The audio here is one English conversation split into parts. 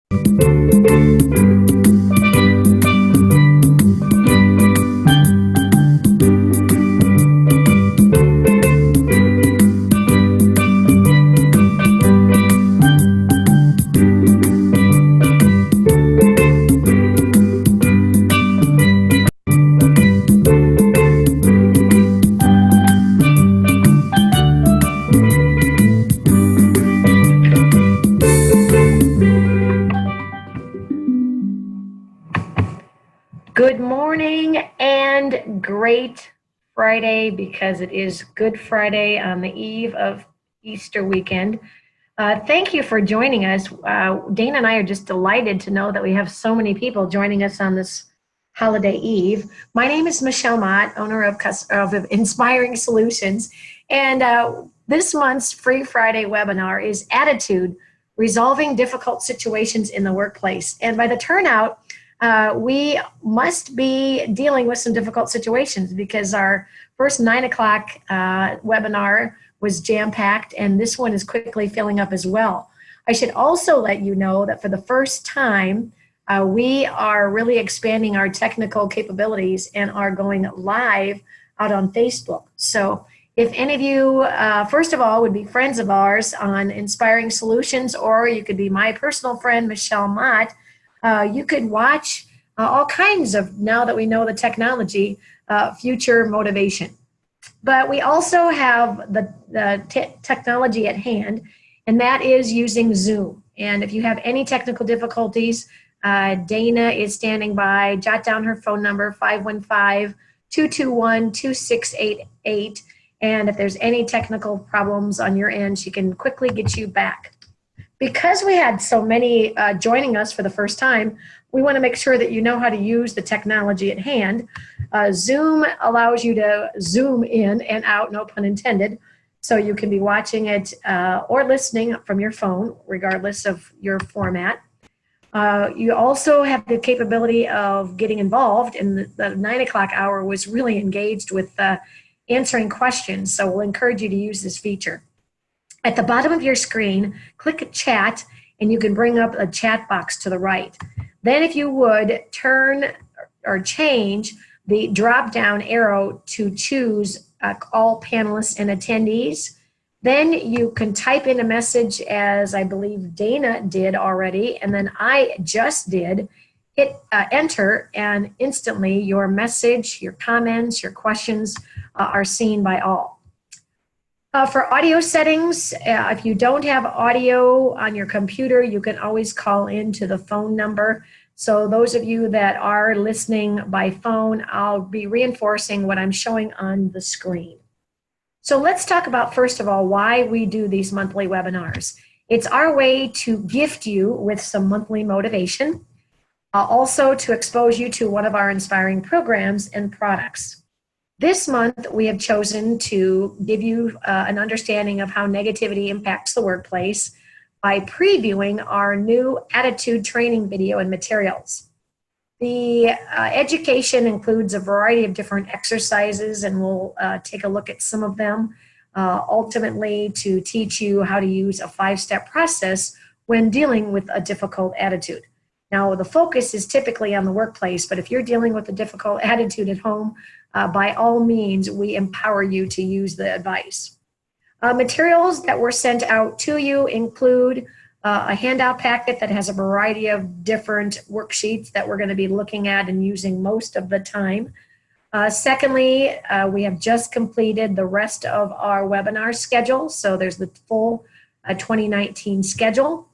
Good morning and great Friday, because it is Good Friday on the eve of Easter weekend. Thank you for joining us. Dana and I are just delighted to know that we have so many people joining us on this holiday eve. My name is Michelle Mott, owner of Inspiring Solutions, and this month's Free Friday webinar is Attitude, Resolving Difficult Situations in the Workplace. And by the turnout, we must be dealing with some difficult situations, because our first 9 o'clock webinar was jam-packed, and this one is quickly filling up as well. I should also let you know that for the first time, we are really expanding our technical capabilities and are going live out on Facebook. So if any of you, first of all, would be friends of ours on Inspiring Solutions, or you could be my personal friend, Michelle Mott, you could watch all kinds of, now that we know the technology, future motivation. But we also have the technology at hand, and that is using Zoom. And if you have any technical difficulties, Dana is standing by. Jot down her phone number, 515-221-2688. And if there's any technical problems on your end, she can quickly get you back. Because we had so many joining us for the first time, we want to make sure that you know how to use the technology at hand. Zoom allows you to zoom in and out, no pun intended, so you can be watching it or listening from your phone, regardless of your format. You also have the capability of getting involved, and the 9 o'clock hour was really engaged with answering questions, so we'll encourage you to use this feature. At the bottom of your screen, click chat, and you can bring up a chat box to the right. Then if you would turn or change the drop-down arrow to choose all panelists and attendees, then you can type in a message, as I believe Dana did already, and then I just did. Hit enter, and instantly your message, your comments, your questions are seen by all. For audio settings, if you don't have audio on your computer, you can always call into the phone number. So those of you that are listening by phone, I'll be reinforcing what I'm showing on the screen. So let's talk about, first of all, why we do these monthly webinars. It's our way to gift you with some monthly motivation, also to expose you to one of our inspiring programs and products. This month, we have chosen to give you an understanding of how negativity impacts the workplace by previewing our new attitude training video and materials. The education includes a variety of different exercises, and we'll take a look at some of them, ultimately to teach you how to use a 5-step process when dealing with a difficult attitude. Now, the focus is typically on the workplace, but if you're dealing with a difficult attitude at home, by all means, we empower you to use the advice. Materials that were sent out to you include a handout packet that has a variety of different worksheets that we're going to be looking at and using most of the time. Secondly, we have just completed the rest of our webinar schedule, so there's the full 2019 schedule.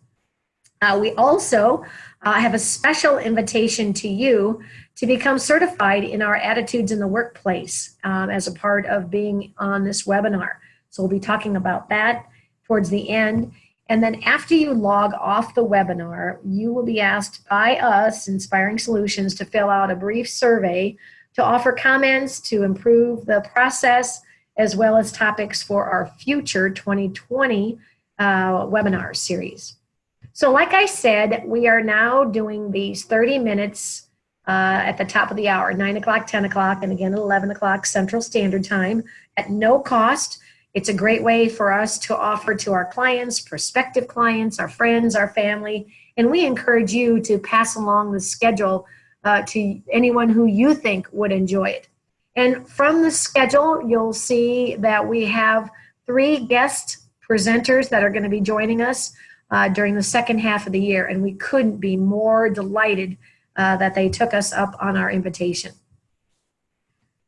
We also have a special invitation to you to become certified in our attitudes in the workplace as a part of being on this webinar. So we'll be talking about that towards the end. And then after you log off the webinar, you will be asked by us, Inspiring Solutions, to fill out a brief survey to offer comments to improve the process, as well as topics for our future 2020 webinar series. So like I said, we are now doing these 30 minutes at the top of the hour, 9 o'clock, 10 o'clock, and again at 11 o'clock Central Standard Time at no cost. It's a great way for us to offer to our clients, prospective clients, our friends, our family, And we encourage you to pass along the schedule to anyone who you think would enjoy it. And from the schedule, you'll see that we have 3 guest presenters that are going to be joining us during the second half of the year. And we couldn't be more delighted that they took us up on our invitation.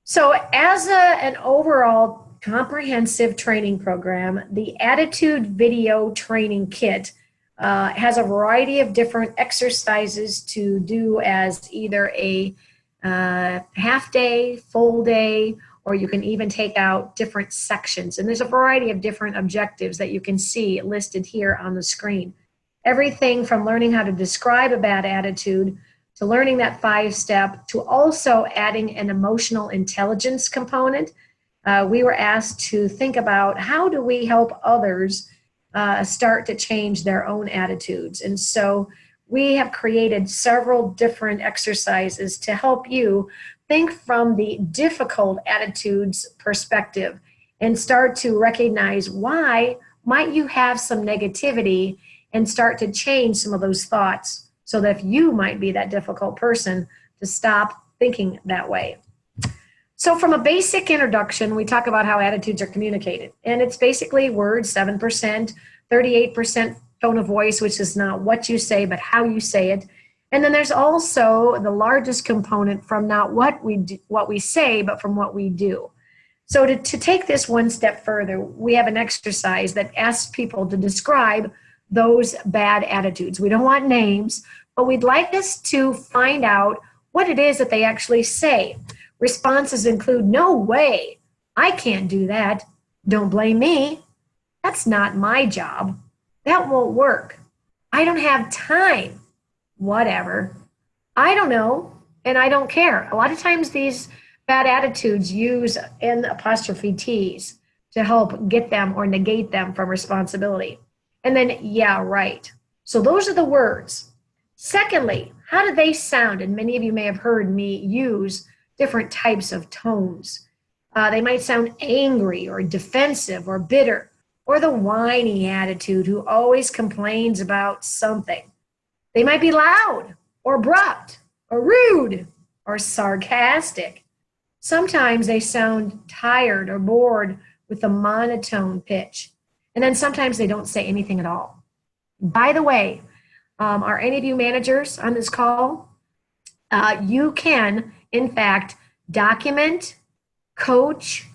So as an overall comprehensive training program, the Attitude Video Training Kit has a variety of different exercises to do as either a half day, full day, or you can even take out different sections. And there's a variety of different objectives that you can see listed here on the screen. Everything from learning how to describe a bad attitude, to learning that 5-step, to also adding an emotional intelligence component. We were asked to think about how do we help others start to change their own attitudes. And so we have created several different exercises to help you think from the difficult attitudes perspective and start to recognize why might you have some negativity and start to change some of those thoughts so that if you might be that difficult person, to stop thinking that way. So from a basic introduction, we talk about how attitudes are communicated. And it's basically words, 7%, 38% tone of voice, which is not what you say, but how you say it. And then there's also the largest component from not what we say, but from what we do. So to take this one step further, we have an exercise that asks people to describe those bad attitudes. We don't want names, but we'd like us to find out what it is that they actually say. Responses include, no way, I can't do that. Don't blame me. That's not my job. That won't work. I don't have time. Whatever. I don't know, and I don't care. A lot of times these bad attitudes use N apostrophe T's to help get them or negate them from responsibility. And then, yeah, right. So those are the words. Secondly, how do they sound? And many of you may have heard me use different types of tones. They might sound angry or defensive or bitter, or the whiny attitude who always complains about something. They might be loud or abrupt or rude or sarcastic. Sometimes they sound tired or bored with a monotone pitch. And then sometimes they don't say anything at all. By the way, are any of you managers on this call? You can, in fact, document, coach,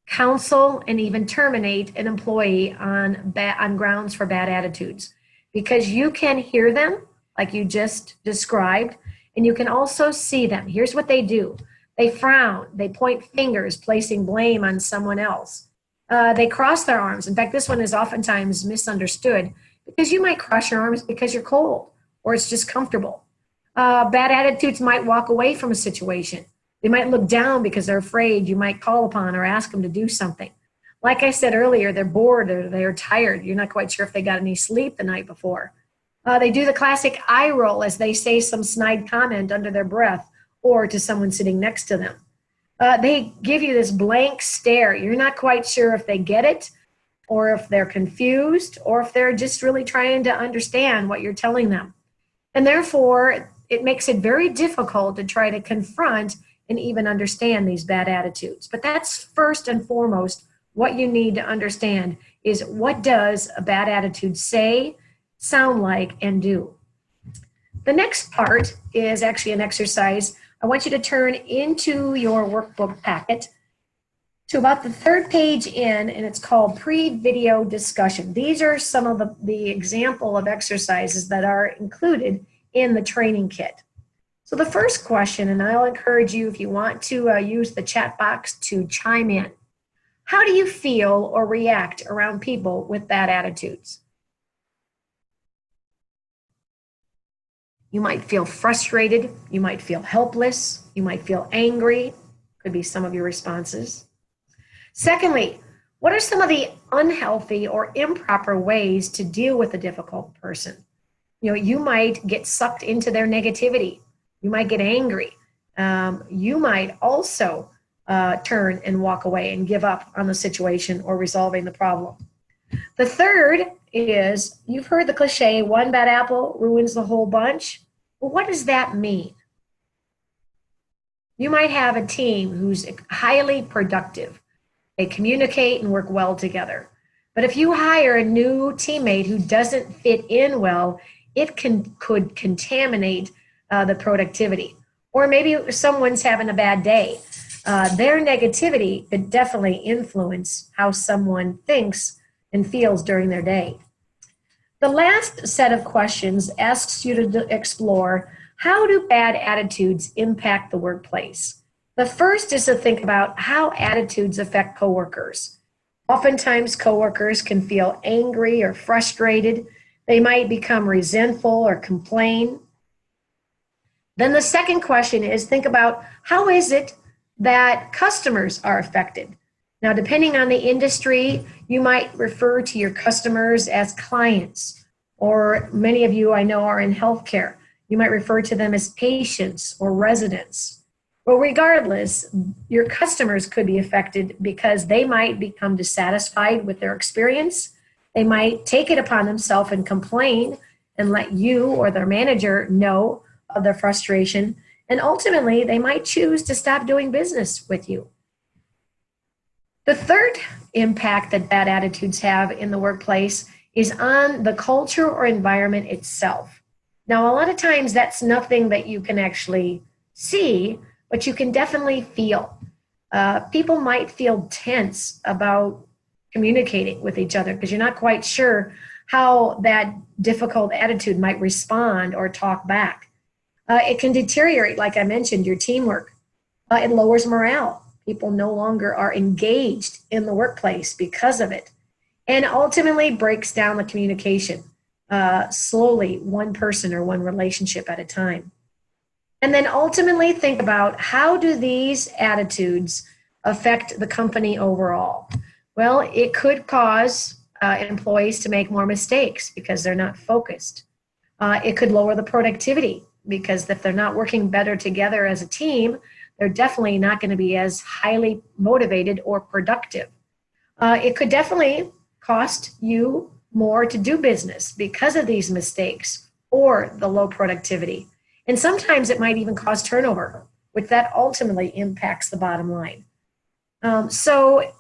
counsel, and even terminate an employee on grounds for bad attitudes, because you can hear them like you just described, and you can also see them. Here's what they do. They frown, they point fingers, placing blame on someone else. They cross their arms. In fact, this one is oftentimes misunderstood because you might cross your arms because you're cold or it's just comfortable. Bad attitudes might walk away from a situation. They might look down because they're afraid you might call upon or ask them to do something. Like I said earlier, they're bored or they're tired. You're not quite sure if they got any sleep the night before. They do the classic eye roll as they say some snide comment under their breath or to someone sitting next to them. They give you this blank stare. You're not quite sure if they get it or if they're confused or if they're just really trying to understand what you're telling them. And therefore, it makes it very difficult to try to confront and even understand these bad attitudes. But that's first and foremost what you need to understand is what does a bad attitude say, sound like, and do. The next part is actually an exercise. I want you to turn into your workbook packet to about the 3rd page in, and it's called Pre-Video Discussion. These are some of the example of exercises that are included in the training kit. So the first question, and I'll encourage you if you want to use the chat box to chime in. How do you feel or react around people with bad attitudes? You might feel frustrated. You might feel helpless. You might feel angry. Could be some of your responses. Secondly, what are some of the unhealthy or improper ways to deal with a difficult person? You might get sucked into their negativity. You might get angry. You might also turn and walk away and give up on the situation or resolving the problem. The third is, you've heard the cliche, one bad apple ruins the whole bunch. Well, what does that mean? You might have a team who's highly productive. They communicate and work well together. But if you hire a new teammate who doesn't fit in well, it could contaminate the productivity. Or maybe someone's having a bad day. Their negativity could definitely influence how someone thinks and feels during their day. The last set of questions asks you to explore, how do bad attitudes impact the workplace? The first is to think about how attitudes affect coworkers. Oftentimes, coworkers can feel angry or frustrated. They might become resentful or complain. Then the second question is, think about, how is it that customers are affected? Now, depending on the industry, you might refer to your customers as clients, or many of you I know are in healthcare. You might refer to them as patients or residents. Well, regardless, your customers could be affected because they might become dissatisfied with their experience. They might take it upon themselves and complain and let you or their manager know of their frustration. And ultimately, they might choose to stop doing business with you. The third impact that bad attitudes have in the workplace is on the culture or environment itself. Now, a lot of times that's nothing that you can actually see, but you can definitely feel. People might feel tense about communicating with each other because you're not quite sure how that difficult attitude might respond or talk back. It can deteriorate, like I mentioned, your teamwork. It lowers morale. People no longer are engaged in the workplace because of it. And ultimately breaks down the communication slowly, one person or one relationship at a time. And then ultimately think about, how do these attitudes affect the company overall? Well, it could cause employees to make more mistakes because they're not focused. It could lower the productivity because if they're not working better together as a team, they're definitely not going to be as highly motivated or productive. It could definitely cost you more to do business because of these mistakes or the low productivity. And sometimes it might even cause turnover, which that ultimately impacts the bottom line. So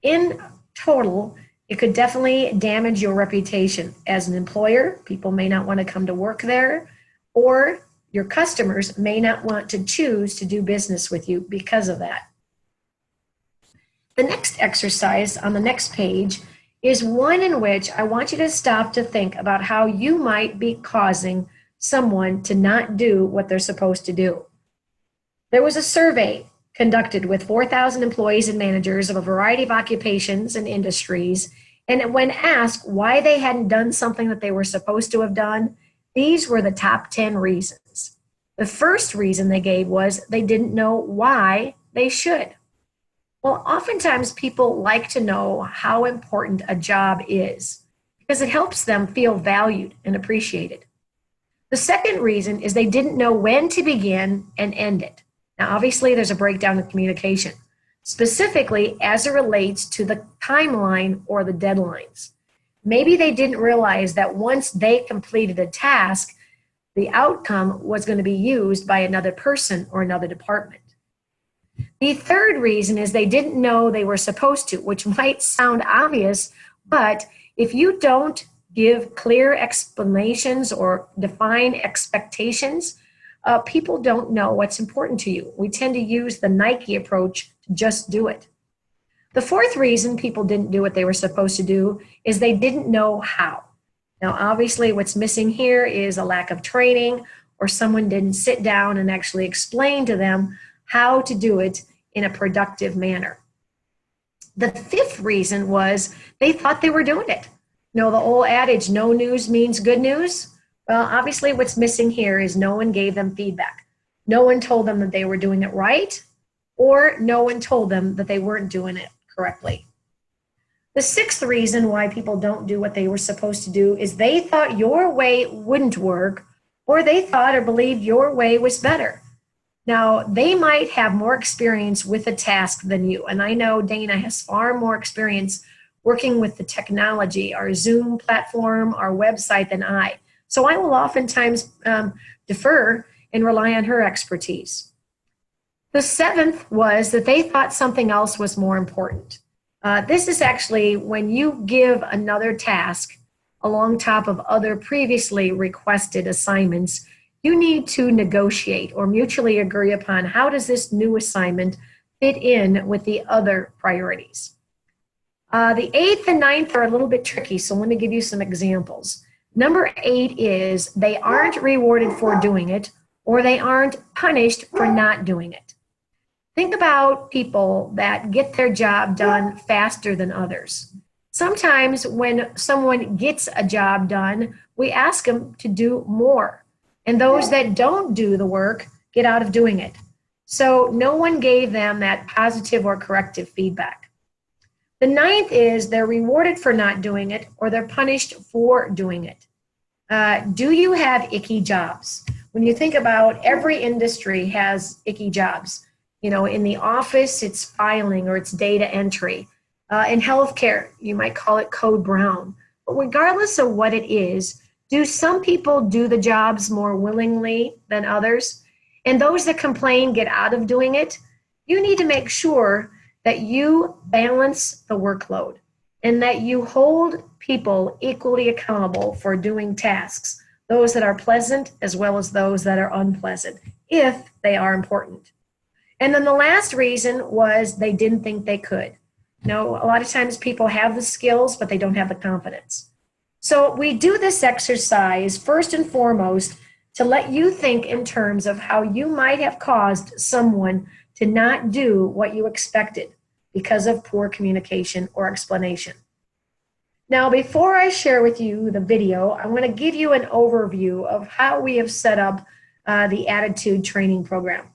in total, it could definitely damage your reputation as an employer. People may not want to come to work there, or your customers may not want to choose to do business with you because of that. The next exercise on the next page is one in which I want you to stop to think about how you might be causing someone to not do what they're supposed to do. There was a survey conducted with 4,000 employees and managers of a variety of occupations and industries, and when asked why they hadn't done something that they were supposed to have done, these were the top 10 reasons. The first reason they gave was they didn't know why they should. Well, oftentimes people like to know how important a job is because it helps them feel valued and appreciated. The second reason is they didn't know when to begin and end it. Now, obviously, there's a breakdown in communication, specifically as it relates to the timeline or the deadlines. Maybe they didn't realize that once they completed a task, the outcome was going to be used by another person or another department. The third reason is they didn't know they were supposed to, which might sound obvious, but if you don't give clear explanations or define expectations, people don't know what's important to you. We tend to use the Nike approach to just do it. The fourth reason people didn't do what they were supposed to do is they didn't know how. Now, obviously, what's missing here is a lack of training, or someone didn't sit down and actually explain to them how to do it in a productive manner. The fifth reason was they thought they were doing it. You know, the old adage, no news means good news. Well, obviously what's missing here is no one gave them feedback. No one told them that they were doing it right, or no one told them that they weren't doing it correctly. The sixth reason why people don't do what they were supposed to do is they thought your way wouldn't work, or they thought or believed your way was better. Now, they might have more experience with a task than you, and I know Dana has far more experience working with the technology, our Zoom platform, our website, than I. So I will oftentimes defer and rely on her expertise. The seventh was that they thought something else was more important. This is actually when you give another task along top of other previously requested assignments, you need to negotiate or mutually agree upon how does this new assignment fit in with the other priorities. The eighth and ninth are a little bit tricky, so let me give you some examples. Number 8 is they aren't rewarded for doing it, or they aren't punished for not doing it. Think about people that get their job done faster than others. Sometimes when someone gets a job done, we ask them to do more. And those that don't do the work get out of doing it. So no one gave them that positive or corrective feedback. The ninth is they're rewarded for not doing it, or they're punished for doing it. Do you have icky jobs? When you think about every industry has icky jobs. You know, in the office, it's filing or it's data entry. In healthcare, you might call it code brown. But regardless of what it is, do some people do the jobs more willingly than others? And those that complain get out of doing it? You need to make sure that you balance the workload and that you hold people equally accountable for doing tasks, those that are pleasant as well as those that are unpleasant, if they are important. And then the last reason was they didn't think they could. You know, a lot of times people have the skills, but they don't have the confidence. So we do this exercise first and foremost to let you think in terms of how you might have caused someone to not do what you expected because of poor communication or explanation. Now, before I share with you the video, I'm going to give you an overview of how we have set up the Attitude Training Program.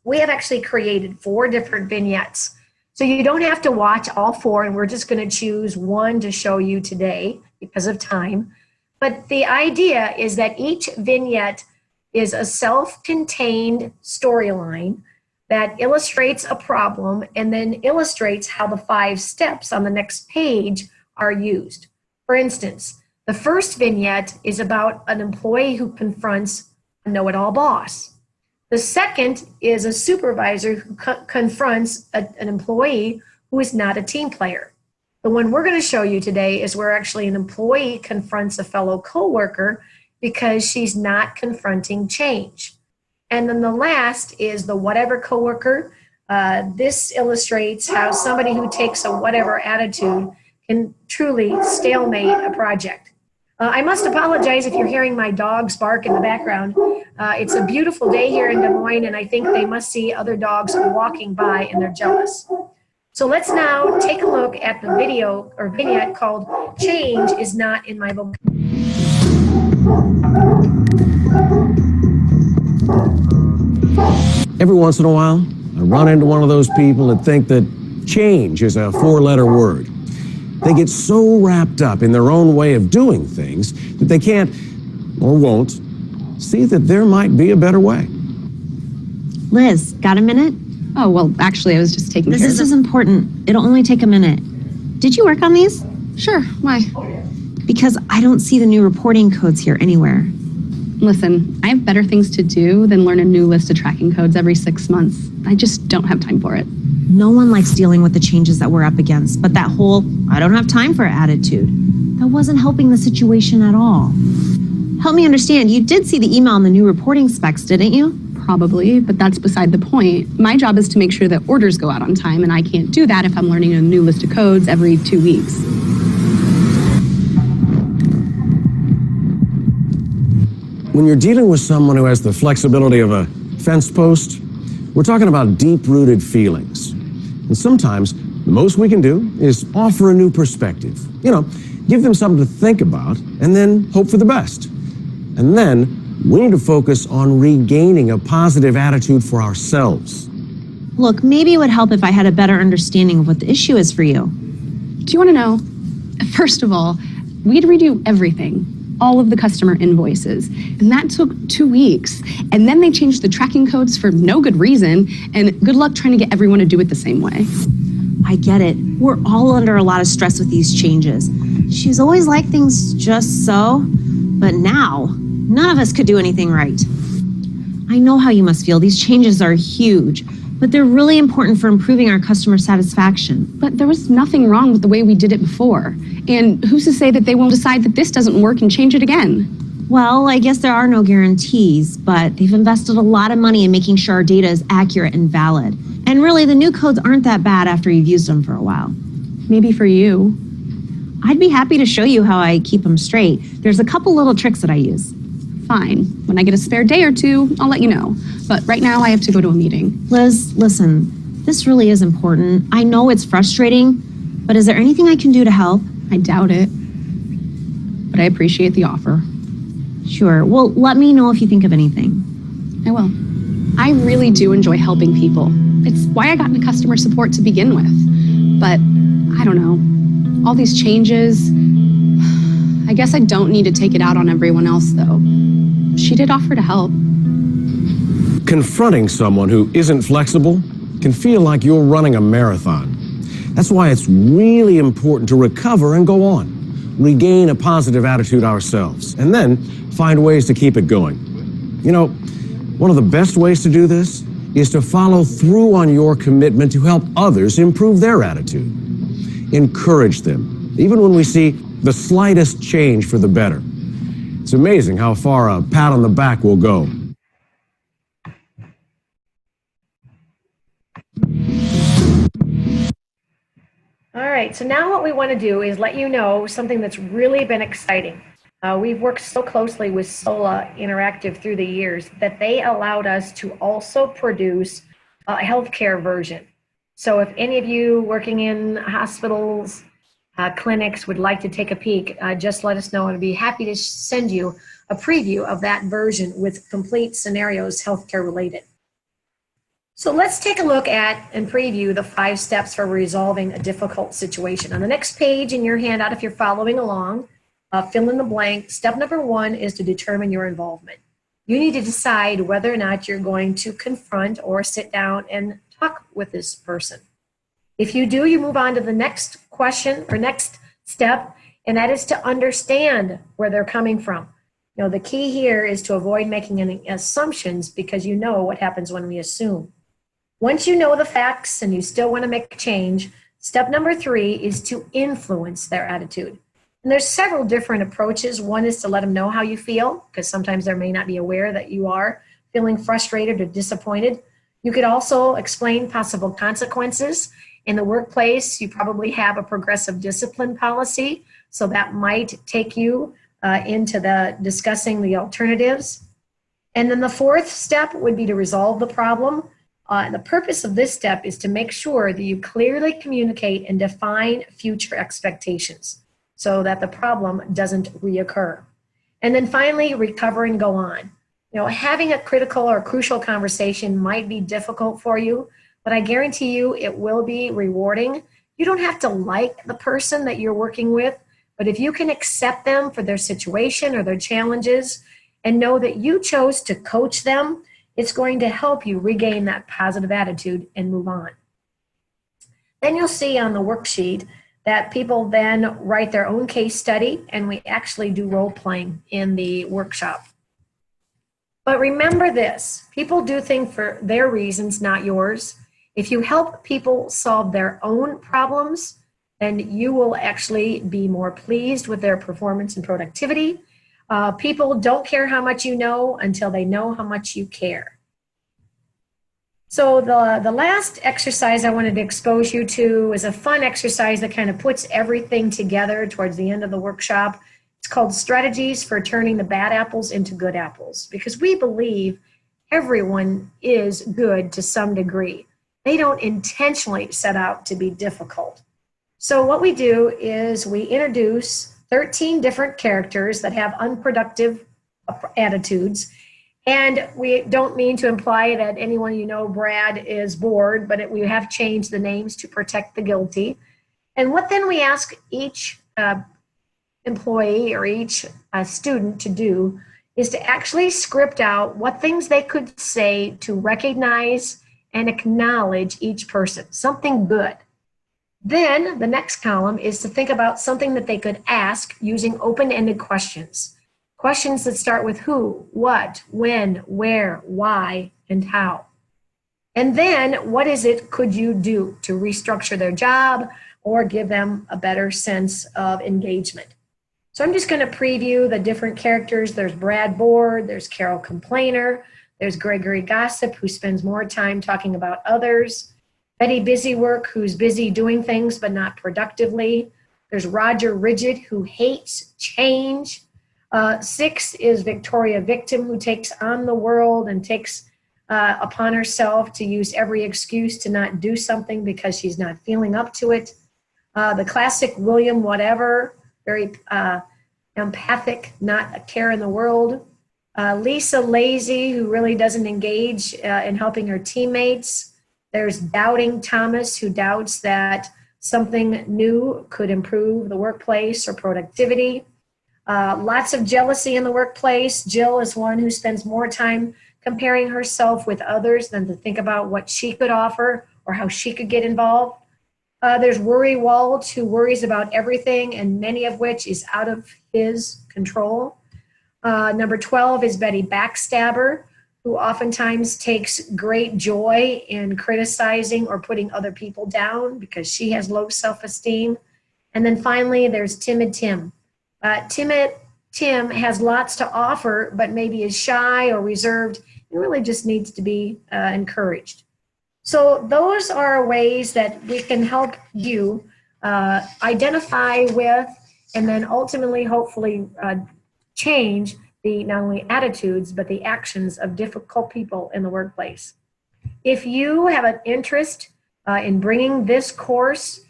We have actually created 4 different vignettes. So you don't have to watch all 4, and we're just going to choose one to show you today because of time. But the idea is that each vignette is a self-contained storyline that illustrates a problem and then illustrates how the 5 steps on the next page are used. For instance, the first vignette is about an employee who confronts a know-it-all boss. The second is a supervisor who confronts an employee who is not a team player. The one we're going to show you today is where actually an employee confronts a fellow coworker because she's not confronting change. And then the last is the whatever coworker. This illustrates how somebody who takes a whatever attitude can truly stalemate a project. I must apologize if you're hearing my dogs bark in the background. It's a beautiful day here in Des Moines, and I think they must see other dogs walking by and they're jealous. So let's now take a look at the video or vignette called Change is Not in My Vocabulary. Every once in a while, I run into one of those people that think that change is a 4-letter word. They get so wrapped up in their own way of doing things that they can't, or won't, see that there might be a better way. Liz, got a minute? Oh, well, actually, I was just taking care of it. This is important. It'll only take a minute. Did you work on these? Sure, why? Because I don't see the new reporting codes here anywhere. Listen, I have better things to do than learn a new list of tracking codes every 6 months. I just don't have time for it. No one likes dealing with the changes that we're up against, but that whole I don't have time for attitude, that wasn't helping the situation at all. Help me understand, you did see the email on the new reporting specs, didn't you? Probably, but that's beside the point. My job is to make sure that orders go out on time, and I can't do that if I'm learning a new list of codes every 2 weeks. When you're dealing with someone who has the flexibility of a fence post, we're talking about deep-rooted feelings. And sometimes the most we can do is offer a new perspective. You know, give them something to think about and then hope for the best. And then we need to focus on regaining a positive attitude for ourselves. Look, maybe it would help if I had a better understanding of what the issue is for you. Do you want to know? First of all, we'd redo everything. All of the customer invoices. And that took 2 weeks. And then they changed the tracking codes for no good reason. And good luck trying to get everyone to do it the same way. I get it. We're all under a lot of stress with these changes. She's always liked things just so, but now, none of us could do anything right. I know how you must feel. These changes are huge, but they're really important for improving our customer satisfaction. But there was nothing wrong with the way we did it before. And who's to say that they won't decide that this doesn't work and change it again? Well, I guess there are no guarantees, but they've invested a lot of money in making sure our data is accurate and valid. And really, the new codes aren't that bad after you've used them for a while. Maybe for you. I'd be happy to show you how I keep them straight. There's a couple little tricks that I use. Fine. When I get a spare day or two, I'll let you know. But right now, I have to go to a meeting. Liz, listen, this really is important. I know it's frustrating, but is there anything I can do to help? I doubt it. But I appreciate the offer. Sure. Well, let me know if you think of anything. I will. I really do enjoy helping people. It's why I got into customer support to begin with. But I don't know. All these changes, I guess I don't need to take it out on everyone else, though. She did offer to help. Confronting someone who isn't flexible can feel like you're running a marathon. That's why it's really important to recover and go on, regain a positive attitude ourselves, and then find ways to keep it going. You know, one of the best ways to do this is to follow through on your commitment to help others improve their attitude. Encourage them, even when we see the slightest change for the better. It's amazing how far a pat on the back will go. All right, so now what we want to do is let you know something that's really been exciting. We've worked so closely with SOLA Interactive through the years that they allowed us to also produce a healthcare version. So if any of you working in hospitals, clinics would like to take a peek, just let us know, and I'd be happy to send you a preview of that version with complete scenarios healthcare related. So let's take a look at and preview the 5 steps for resolving a difficult situation. On the next page in your handout, if you're following along, fill in the blank. Step number 1 is to determine your involvement. You need to decide whether or not you're going to confront or sit down and talk with this person. If you do, you move on to the next question or next step, and that is to understand where they're coming from. You know, the key here is to avoid making any assumptions, because you know what happens when we assume. Once you know the facts and you still want to make a change, step number 3 is to influence their attitude. And there's several different approaches. One is to let them know how you feel, because sometimes they may not be aware that you are feeling frustrated or disappointed. You could also explain possible consequences. In the workplace, you probably have a progressive discipline policy, so that might take you into the discussing the alternatives. And then the 4th step would be to resolve the problem. The purpose of this step is to make sure that you clearly communicate and define future expectations so that the problem doesn't reoccur. And then finally, recover and go on. You know, having a critical or crucial conversation might be difficult for you, but I guarantee you it will be rewarding. You don't have to like the person that you're working with, but if you can accept them for their situation or their challenges and know that you chose to coach them, it's going to help you regain that positive attitude and move on. Then you'll see on the worksheet that people then write their own case study, and we actually do role playing in the workshop. But remember this, people do things for their reasons, not yours. If you help people solve their own problems, then you will actually be more pleased with their performance and productivity. People don't care how much you know until they know how much you care. So the last exercise I wanted to expose you to is a fun exercise that kind of puts everything together towards the end of the workshop. It's called Strategies for Turning the Bad Apples into Good Apples, because we believe everyone is good to some degree. They don't intentionally set out to be difficult. So what we do is we introduce 13 different characters that have unproductive attitudes. And we don't mean to imply that anyone you know, Brad, is bored, but we have changed the names to protect the guilty. And what then we ask each employee or each student to do is to actually script out what things they could say to recognize and acknowledge each person, something good. Then the next column is to think about something that they could ask using open-ended questions. Questions that start with who, what, when, where, why, and how. And then what is it could you do to restructure their job or give them a better sense of engagement? So I'm just going to preview the different characters. There's Brad Board, there's Carol Complainer, there's Gregory Gossip, who spends more time talking about others, Betty Busywork, who's busy doing things but not productively. There's Roger Rigid, who hates change. 6 is Victoria Victim, who takes on the world and takes upon herself to use every excuse to not do something because she's not feeling up to it. The classic William Whatever, very empathic, not a care in the world. Lisa Lazy, who really doesn't engage in helping her teammates. There's Doubting Thomas, who doubts that something new could improve the workplace or productivity. Lots of jealousy in the workplace. Jill is one who spends more time comparing herself with others than to think about what she could offer or how she could get involved. There's Worry Walt, who worries about everything, and many of which is out of his control. Number 12 is Betty Backstabber, who oftentimes takes great joy in criticizing or putting other people down because she has low self-esteem. And then finally, there's Timid Tim. Timid Tim has lots to offer, but maybe is shy or reserved and really just needs to be encouraged. So those are ways that we can help you identify with and then ultimately, hopefully, change the not only attitudes, but the actions of difficult people in the workplace. If you have an interest in bringing this course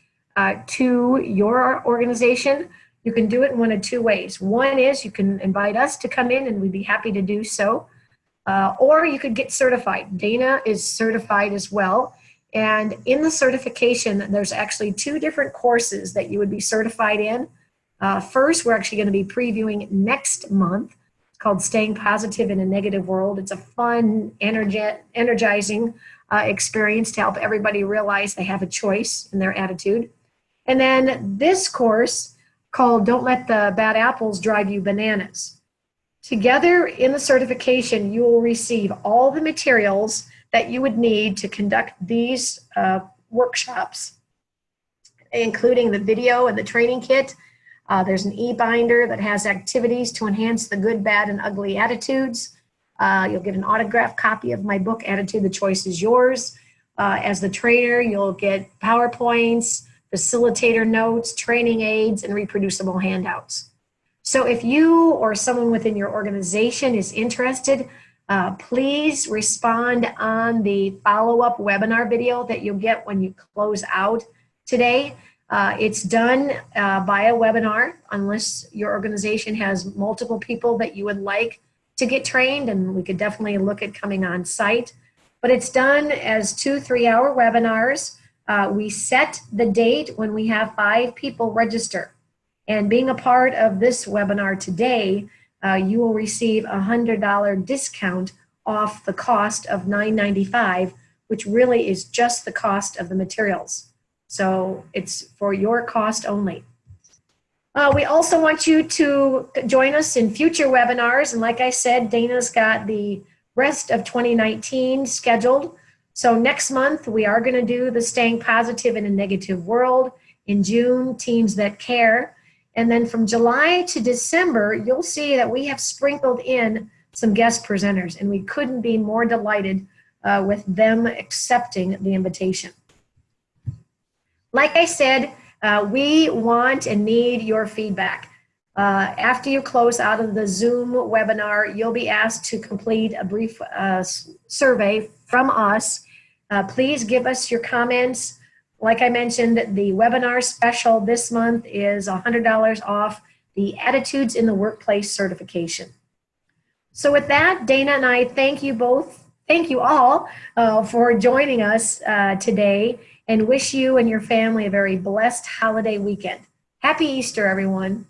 to your organization, you can do it in one of two ways. One is you can invite us to come in and we'd be happy to do so. Or you could get certified. Dana is certified as well. And in the certification, there's actually 2 different courses that you would be certified in. First, we're actually going to be previewing next month. It's called Staying Positive in a Negative World. It's a fun, energizing experience to help everybody realize they have a choice in their attitude. And then this course called Don't Let the Bad Apples Drive You Bananas. Together in the certification, you will receive all the materials that you would need to conduct these workshops, including the video and the training kit. There's an e-binder that has activities to enhance the good, bad, and ugly attitudes. You'll get an autographed copy of my book, Attitude, the Choice is Yours. As the trainer, you'll get PowerPoints, facilitator notes, training aids, and reproducible handouts. So if you or someone within your organization is interested, please respond on the follow-up webinar video that you'll get when you close out today. It's done by a webinar, unless your organization has multiple people that you would like to get trained, and we could definitely look at coming on site. But it's done as 2 3-hour webinars. We set the date when we have 5 people register. And being a part of this webinar today, you will receive a $100 discount off the cost of $9.95, which really is just the cost of the materials. So it's for your cost only. We also want you to join us in future webinars. And like I said, Dana's got the rest of 2019 scheduled. So next month, we are going to do the Staying Positive in a Negative World. In June, Teams That Care. And then from July to December, you'll see that we have sprinkled in some guest presenters, and we couldn't be more delighted with them accepting the invitation. Like I said, we want and need your feedback. After you close out of the Zoom webinar, you'll be asked to complete a brief survey from us. Please give us your comments. Like I mentioned, the webinar special this month is $100 off the Attitudes in the Workplace certification. So with that, Dana and I thank you all for joining us today, and wish you and your family a very blessed holiday weekend. Happy Easter, everyone.